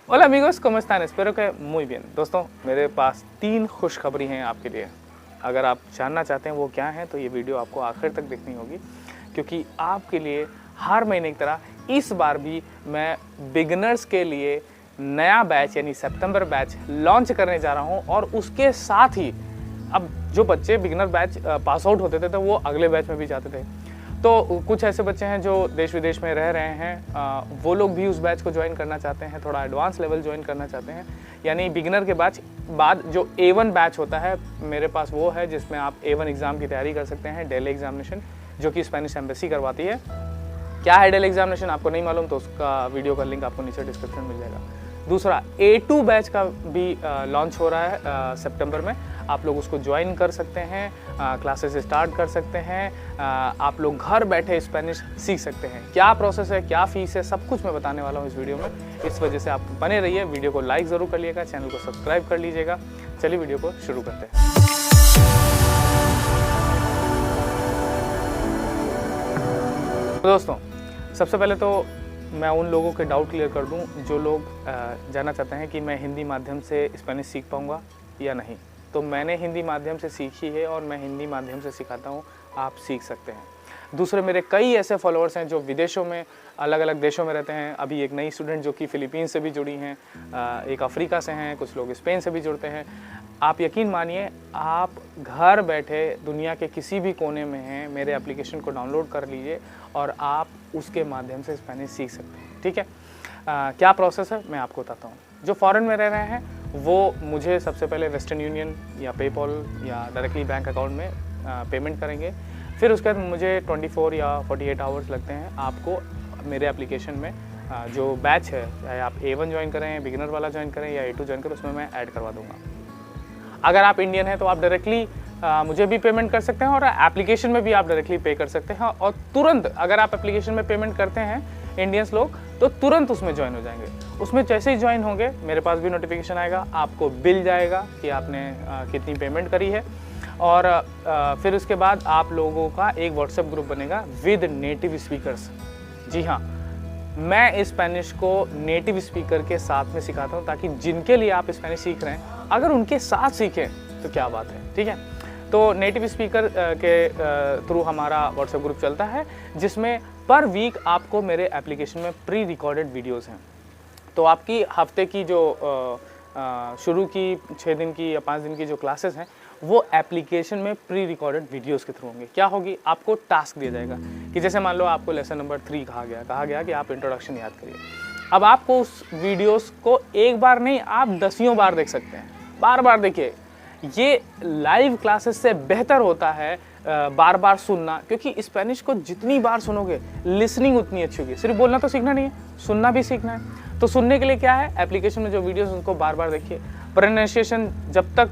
Hola amigos, ¿cómo están? Espero que muy bien। दोस्तों, मेरे पास 3 खुशखबरी हैं आपके लिए। अगर आप जानना चाहते हैं वो क्या हैं तो ये वीडियो आपको आखिर तक देखनी होगी, क्योंकि आपके लिए हर महीने की तरह इस बार भी मैं बिगिनर्स के लिए नया बैच यानी सितंबर बैच लॉन्च करने जा रहा हूँ। और उसके साथ ही अब जो बच्चे बिगिनर बैच पास आउट होते थे तो वो अगले बैच में भी जाते थे। तो कुछ ऐसे बच्चे हैं जो देश विदेश में रह रहे हैं, वो लोग भी उस बैच को ज्वाइन करना चाहते हैं, थोड़ा एडवांस लेवल ज्वाइन करना चाहते हैं। यानी बिगिनर के बैच बाद जो A1 बैच होता है मेरे पास वो है, जिसमें आप A1 एग्ज़ाम की तैयारी कर सकते हैं, डेली एग्जामिनेशन, जो कि स्पेनिश एम्बेसी करवाती है। क्या है डेली एग्जामिनेशन आपको नहीं मालूम तो उसका वीडियो का लिंक आपको नीचे डिस्क्रिप्शन में मिल जाएगा। दूसरा A2 बैच का भी लॉन्च हो रहा है सितंबर में, आप लोग उसको ज्वाइन कर सकते हैं, क्लासेस स्टार्ट कर सकते हैं, आप लोग घर बैठे स्पेनिश सीख सकते हैं। क्या प्रोसेस है, क्या फ़ीस है, सब कुछ मैं बताने वाला हूँ इस वीडियो में। इस वजह से आप बने रहिए, वीडियो को लाइक ज़रूर कर लीजिएगा, चैनल को सब्सक्राइब कर लीजिएगा। चलिए वीडियो को शुरू करते हैं। दोस्तों, सबसे पहले तो मैं उन लोगों के डाउट क्लियर कर दूं जो लोग जानना चाहते हैं कि मैं हिंदी माध्यम से स्पेनिश सीख पाऊंगा या नहीं। तो मैंने हिंदी माध्यम से सीखी है और मैं हिंदी माध्यम से सिखाता हूं, आप सीख सकते हैं। दूसरे मेरे कई ऐसे फॉलोअर्स हैं जो विदेशों में अलग अलग देशों में रहते हैं। अभी एक नई स्टूडेंट जो कि फ़िलीपींस से भी जुड़ी हैं, एक अफ्रीका से हैं, कुछ लोग स्पेन से भी जुड़ते हैं। आप यकीन मानिए, आप घर बैठे दुनिया के किसी भी कोने में हैं, मेरे एप्लीकेशन को डाउनलोड कर लीजिए और आप उसके माध्यम से स्पेनिश सीख सकते हैं। ठीक है, क्या प्रोसेस है मैं आपको बताता हूँ। जो फॉरेन में रह रहे हैं वो मुझे सबसे पहले वेस्टर्न यूनियन या पेपॉल या डायरेक्टली बैंक अकाउंट में पेमेंट करेंगे। फिर उसके बाद मुझे 24 या 48 आवर्स लगते हैं आपको मेरे एप्लीकेशन में जो बैच है, चाहे आप A1 ज्वाइन करें, बिगिनर वाला ज्वाइन करें या A2 ज्वाइन करें, उसमें मैं ऐड करवा दूँगा। अगर आप इंडियन हैं तो आप डायरेक्टली मुझे भी पेमेंट कर सकते हैं और एप्लीकेशन में भी आप डायरेक्टली पे कर सकते हैं। और तुरंत अगर आप एप्लीकेशन में पेमेंट करते हैं इंडियंस लोग तो तुरंत उसमें ज्वाइन हो जाएंगे। उसमें जैसे ही ज्वाइन होंगे मेरे पास भी नोटिफिकेशन आएगा, आपको बिल जाएगा कि आपने कितनी पेमेंट करी है। और फिर उसके बाद आप लोगों का एक व्हाट्सएप ग्रुप बनेगा विद नेटिव स्पीकर्स। जी हाँ, मैं स्पेनिश को नेटिव स्पीकर के साथ में सिखाता हूँ, ताकि जिनके लिए आप स्पेनिश सीख रहे हैं अगर उनके साथ सीखें तो क्या बात है। ठीक है, तो नेटिव स्पीकर के थ्रू हमारा व्हाट्सएप ग्रुप चलता है, जिसमें पर वीक आपको मेरे एप्लीकेशन में प्री रिकॉर्डेड वीडियोस हैं। तो आपकी हफ्ते की जो शुरू की 6 दिन की या 5 दिन की जो क्लासेस हैं वो एप्लीकेशन में प्री रिकॉर्डेड वीडियोस के थ्रू होंगे। क्या होगी, आपको टास्क दिया जाएगा कि जैसे मान लो आपको लेसन नंबर 3 कहा गया कि आप इंट्रोडक्शन याद करिए। अब आपको उस वीडियोस को एक बार नहीं, आप दसियों बार देख सकते हैं, बार बार देखिए। ये लाइव क्लासेस से बेहतर होता है बार बार सुनना, क्योंकि स्पेनिश को जितनी बार सुनोगे लिसनिंग उतनी अच्छी होगी। सिर्फ बोलना तो सीखना नहीं है, सुनना भी सीखना है। तो सुनने के लिए क्या है, एप्लीकेशन में जो वीडियोस उनको बार बार देखिए। प्रोनाउंसिएशन जब तक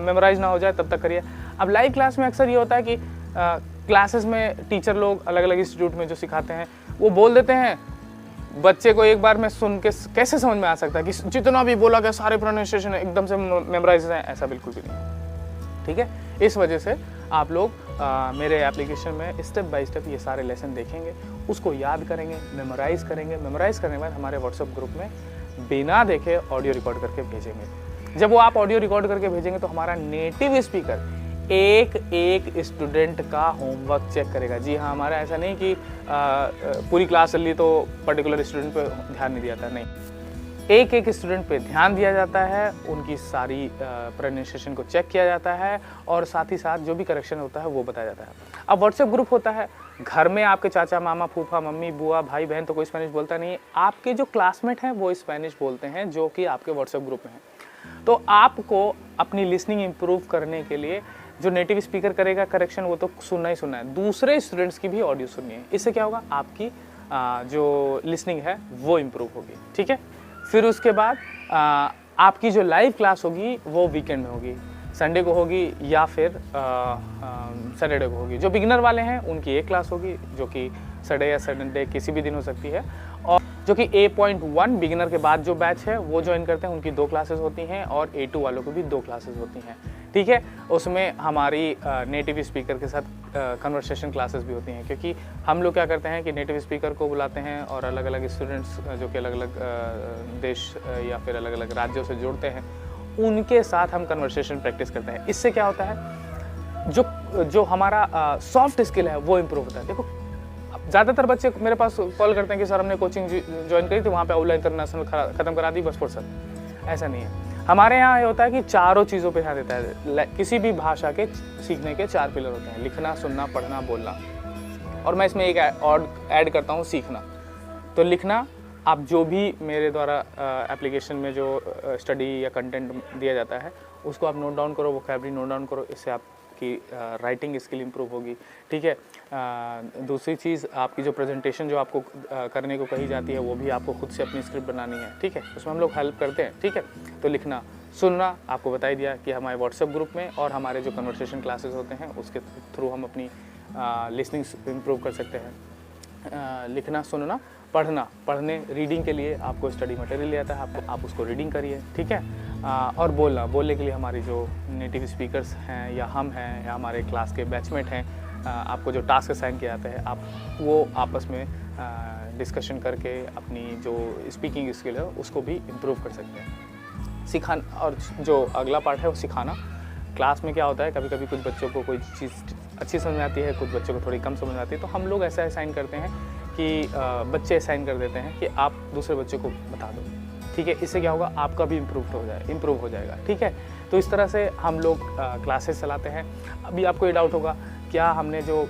मेमोराइज ना हो जाए तब तक करिए। अब लाइव क्लास में अक्सर ये होता है कि क्लासेस में टीचर लोग अलग अलग इंस्टीट्यूट में जो सिखाते हैं वो बोल देते हैं, बच्चे को एक बार में सुन के कैसे समझ में आ सकता है कि जितना भी बोला गया सारे प्रोनाउंसिएशन एकदम से मेमोराइज हैं। ऐसा बिल्कुल भी नहीं। ठीक है, इस वजह से आप लोग मेरे एप्लीकेशन में स्टेप बाय स्टेप ये सारे लेसन देखेंगे, उसको याद करेंगे, मेमोराइज करेंगे। मेमोराइज करने के बाद हमारे व्हाट्सएप ग्रुप में बिना देखे ऑडियो रिकॉर्ड करके भेजेंगे। जब वो आप ऑडियो रिकॉर्ड करके भेजेंगे तो हमारा नेटिव स्पीकर एक एक स्टूडेंट का होमवर्क चेक करेगा। जी हाँ, हमारा ऐसा नहीं कि पूरी क्लास चल रही तो पर्टिकुलर स्टूडेंट पे ध्यान नहीं दिया जाता, नहीं, एक एक स्टूडेंट पे ध्यान दिया जाता है, उनकी सारी प्रोनाउंसिएशन को चेक किया जाता है और साथ ही साथ जो भी करेक्शन होता है वो बताया जाता है। अब व्हाट्सएप ग्रुप होता है, घर में आपके चाचा मामा फूफा मम्मी बुआ भाई बहन तो कोई स्पेनिश बोलता नहीं है, आपके जो क्लासमेट हैं वो स्पेनिश बोलते हैं जो कि आपके व्हाट्सएप ग्रुप में हैं। तो आपको अपनी लिसनिंग इम्प्रूव करने के लिए जो नेटिव स्पीकर करेगा करेक्शन वो तो सुनना ही सुनना है, दूसरे स्टूडेंट्स की भी ऑडियो सुननी है। इससे क्या होगा, आपकी जो लिसनिंग है वो इम्प्रूव होगी। ठीक है, फिर उसके बाद आपकी जो लाइव क्लास होगी वो वीकेंड में होगी, संडे को होगी या फिर सैटरडे को होगी। जो बिगिनर वाले हैं उनकी एक क्लास होगी जो कि सैटरडे या संडे किसी भी दिन हो सकती है। और जो कि A.1 बिगिनर के बाद जो बैच है वो ज्वाइन करते हैं उनकी 2 क्लासेस होती हैं और A2 वालों को भी 2 क्लासेस होती हैं। ठीक है। उसमें हमारी नेटिव स्पीकर के साथ कन्वर्सेशन क्लासेस भी होती हैं, क्योंकि हम लोग क्या करते हैं कि नेटिव स्पीकर को बुलाते हैं और अलग अलग स्टूडेंट्स जो कि अलग अलग देश या फिर अलग अलग राज्यों से जुड़ते हैं, उनके साथ हम कन्वर्सेशन प्रैक्टिस करते हैं। इससे क्या होता है, जो हमारा सॉफ्ट स्किल है वो इम्प्रूव होता है। देखो, ज़्यादातर बच्चे मेरे पास कॉल करते हैं कि सर हमने कोचिंग ज्वाइन करी थी, वहाँ पे अवला इंटरनेशनल ख़त्म करा दी, बस फुर्सत। ऐसा नहीं है। हमारे यहाँ ये होता है कि चारों चीज़ों पे ध्यान देता है। किसी भी भाषा के सीखने के 4 पिलर होते हैं: लिखना, सुनना, पढ़ना, बोलना। और मैं इसमें एक और ऐड करता हूँ, सीखना। तो लिखना, आप जो भी मेरे द्वारा एप्लीकेशन में जो स्टडी या कंटेंट दिया जाता है उसको आप नोट डाउन करो, वोकैबुलरी नोट डाउन करो, इससे आपकी राइटिंग स्किल इंप्रूव होगी। ठीक है। दूसरी चीज़, आपकी जो प्रेजेंटेशन जो आपको करने को कही जाती है वो भी आपको खुद से अपनी स्क्रिप्ट बनानी है। ठीक है, उसमें हम लोग हेल्प करते हैं। ठीक है। तो लिखना, सुनना, आपको बता ही दिया कि हमारे व्हाट्सएप ग्रुप में और हमारे जो कन्वर्सेशन क्लासेस होते हैं उसके थ्रू हम अपनी लिसनिंग इंप्रूव कर सकते हैं। लिखना, सुनना, पढ़ने रीडिंग के लिए आपको स्टडी मटेरियल आता है, आप उसको रीडिंग करिए। ठीक है। और बोलने के लिए हमारी जो नेटिव स्पीकर्स हैं या हम हैं या हमारे क्लास के बैचमेट हैं, आपको जो टास्क असाइन किया जाता है आप वो आपस में डिस्कशन करके अपनी जो स्पीकिंग स्किल है उसको भी इम्प्रूव कर सकते हैं। सिखाना, और जो अगला पार्ट है वो सिखाना। क्लास में क्या होता है, कभी कभी कुछ बच्चों को कोई चीज़ अच्छी समझ में आती है, कुछ बच्चों को थोड़ी कम समझ में आती है, तो हम लोग ऐसा असाइन करते हैं कि बच्चे असाइन कर देते हैं कि आप दूसरे बच्चे को बता दो। ठीक है। इससे क्या होगा, आपका भी इम्प्रूव हो जाएगा। ठीक है। तो इस तरह से हम लोग क्लासेस चलाते हैं। अभी आपको ये डाउट होगा, क्या हमने जो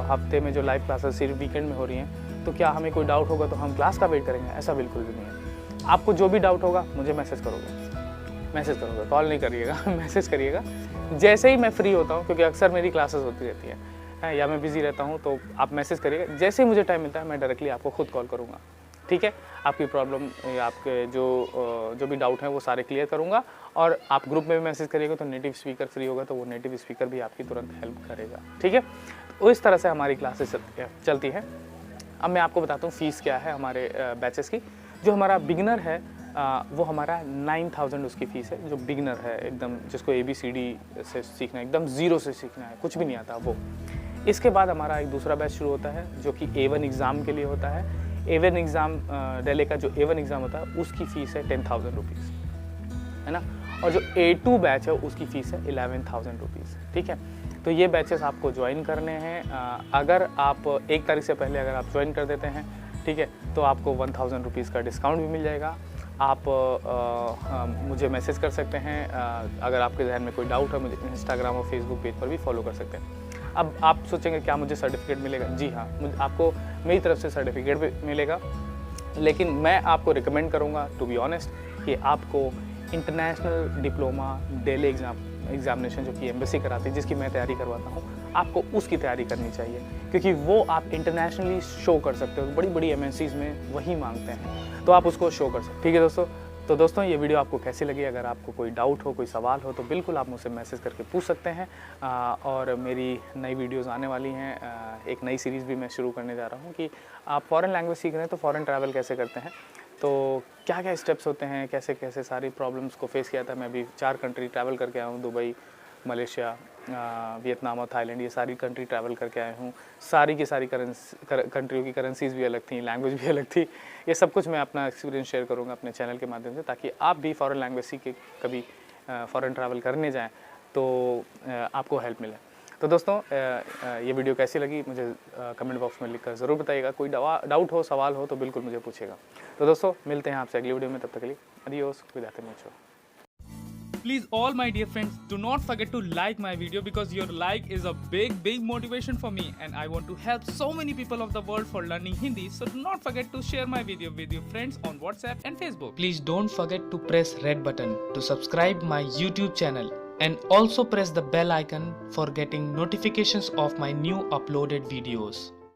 हफ्ते में जो लाइव क्लासेस सिर्फ वीकेंड में हो रही हैं, तो क्या हमें कोई डाउट होगा तो हम क्लास का वेट करेंगे? ऐसा बिल्कुल भी नहीं है। आपको जो भी डाउट होगा मुझे मैसेज करोगे, कॉल नहीं करिएगा, मैसेज करिएगा। जैसे ही मैं फ्री होता हूँ, क्योंकि अक्सर मेरी क्लासेस होती रहती है या मैं बिज़ी रहता हूँ, तो आप मैसेज करिएगा। जैसे ही मुझे टाइम मिलता है मैं डायरेक्टली आपको खुद कॉल करूँगा। ठीक है। आपकी प्रॉब्लम या आपके जो भी डाउट हैं वो सारे क्लियर करूँगा। और आप ग्रुप में भी मैसेज करिएगा तो नेटिव स्पीकर फ्री होगा तो वो नेटिव स्पीकर भी आपकी तुरंत हेल्प करेगा। ठीक है। तो इस तरह से हमारी क्लासेस चलती हैं। अब मैं आपको बताता हूँ फ़ीस क्या है हमारे बैचेस की। जो हमारा बिगिनर है वो हमारा 9000 उसकी फ़ीस है। जो बिगिनर है, एकदम जिसको ABCD से सीखना है, एकदम ज़ीरो से सीखना है, कुछ भी नहीं आता वो। इसके बाद हमारा एक दूसरा बैच शुरू होता है जो कि A1 एग्ज़ाम के लिए होता है। A1 एग्ज़ाम, दिल्ली का जो A1 एग्ज़ाम होता है उसकी फ़ीस है 10,000 रुपीज़, है ना। और जो A2 बैच है उसकी फ़ीस है 11,000 रुपीज़। ठीक है। तो ये बैचेस आपको ज्वाइन करने हैं। अगर आप 1 तारीख से पहले अगर आप ज्वाइन कर देते हैं, ठीक है, तो आपको 1000 रुपीज़ का डिस्काउंट भी मिल जाएगा। आप मुझे मैसेज कर सकते हैं। अगर आपके जहन में कोई डाउट है, मुझे इंस्टाग्राम और फेसबुक पेज पर भी फॉलो कर सकते हैं। अब आप सोचेंगे क्या मुझे सर्टिफिकेट मिलेगा? जी हाँ, आपको मेरी तरफ से सर्टिफिकेट भी मिलेगा, लेकिन मैं आपको रिकमेंड करूँगा टू बी ऑनेस्ट कि आपको इंटरनेशनल डिप्लोमा दिल्ली एग्जामिनेशन जो कि एम्बेसी कराती है, जिसकी मैं तैयारी करवाता हूँ, आपको उसकी तैयारी करनी चाहिए, क्योंकि वो आप इंटरनेशनली शो कर सकते हो। बड़ी बड़ी MNCs में वही मांगते हैं, तो आप उसको शो कर सकते हो। ठीक है दोस्तों। तो दोस्तों, ये वीडियो आपको कैसी लगी? अगर आपको कोई डाउट हो, कोई सवाल हो, तो बिल्कुल आप मुझसे मैसेज करके पूछ सकते हैं। और मेरी नई वीडियोज़ आने वाली हैं। एक नई सीरीज़ भी मैं शुरू करने जा रहा हूँ कि आप फ़ॉरेन लैंग्वेज सीख रहे हैं तो फ़ॉरेन ट्रैवल कैसे करते हैं, तो क्या क्या स्टेप्स होते हैं, कैसे कैसे सारी प्रॉब्लम्स को फेस किया था। मैं अभी 4 कंट्री ट्रैवल करके आया हूँ, दुबई, मलेशिया, वियतनाम और थाईलैंड, ये सारी कंट्री ट्रैवल करके आया हूँ। सारी की सारी कंट्रियों की करेंसीज़ भी अलग थी, लैंग्वेज भी अलग थी। ये सब कुछ मैं अपना एक्सपीरियंस शेयर करूँगा अपने चैनल के माध्यम से, ताकि आप भी फ़ॉरेन लैंग्वेज सीख के कभी फ़ॉरेन ट्रैवल करने जाएँ तो आपको हेल्प मिले। तो दोस्तों, ये वीडियो कैसी लगी मुझे कमेंट बॉक्स में लिखकर ज़रूर बताइएगा। कोई डाउट हो, सवाल हो तो बिल्कुल मुझे पूछेगा। तो दोस्तों, मिलते हैं आपसे अगली वीडियो में। तब तक के लिए adios, cuídate mucho. Please, all my dear friends, do not forget to like my video, because your like is a big motivation for me, and I want to help so many people of the world for learning Hindi. So do not forget to share my video with your friends on WhatsApp and Facebook. Please don't forget to press red button to subscribe my YouTube channel, and also press the bell icon for getting notifications of my new uploaded videos.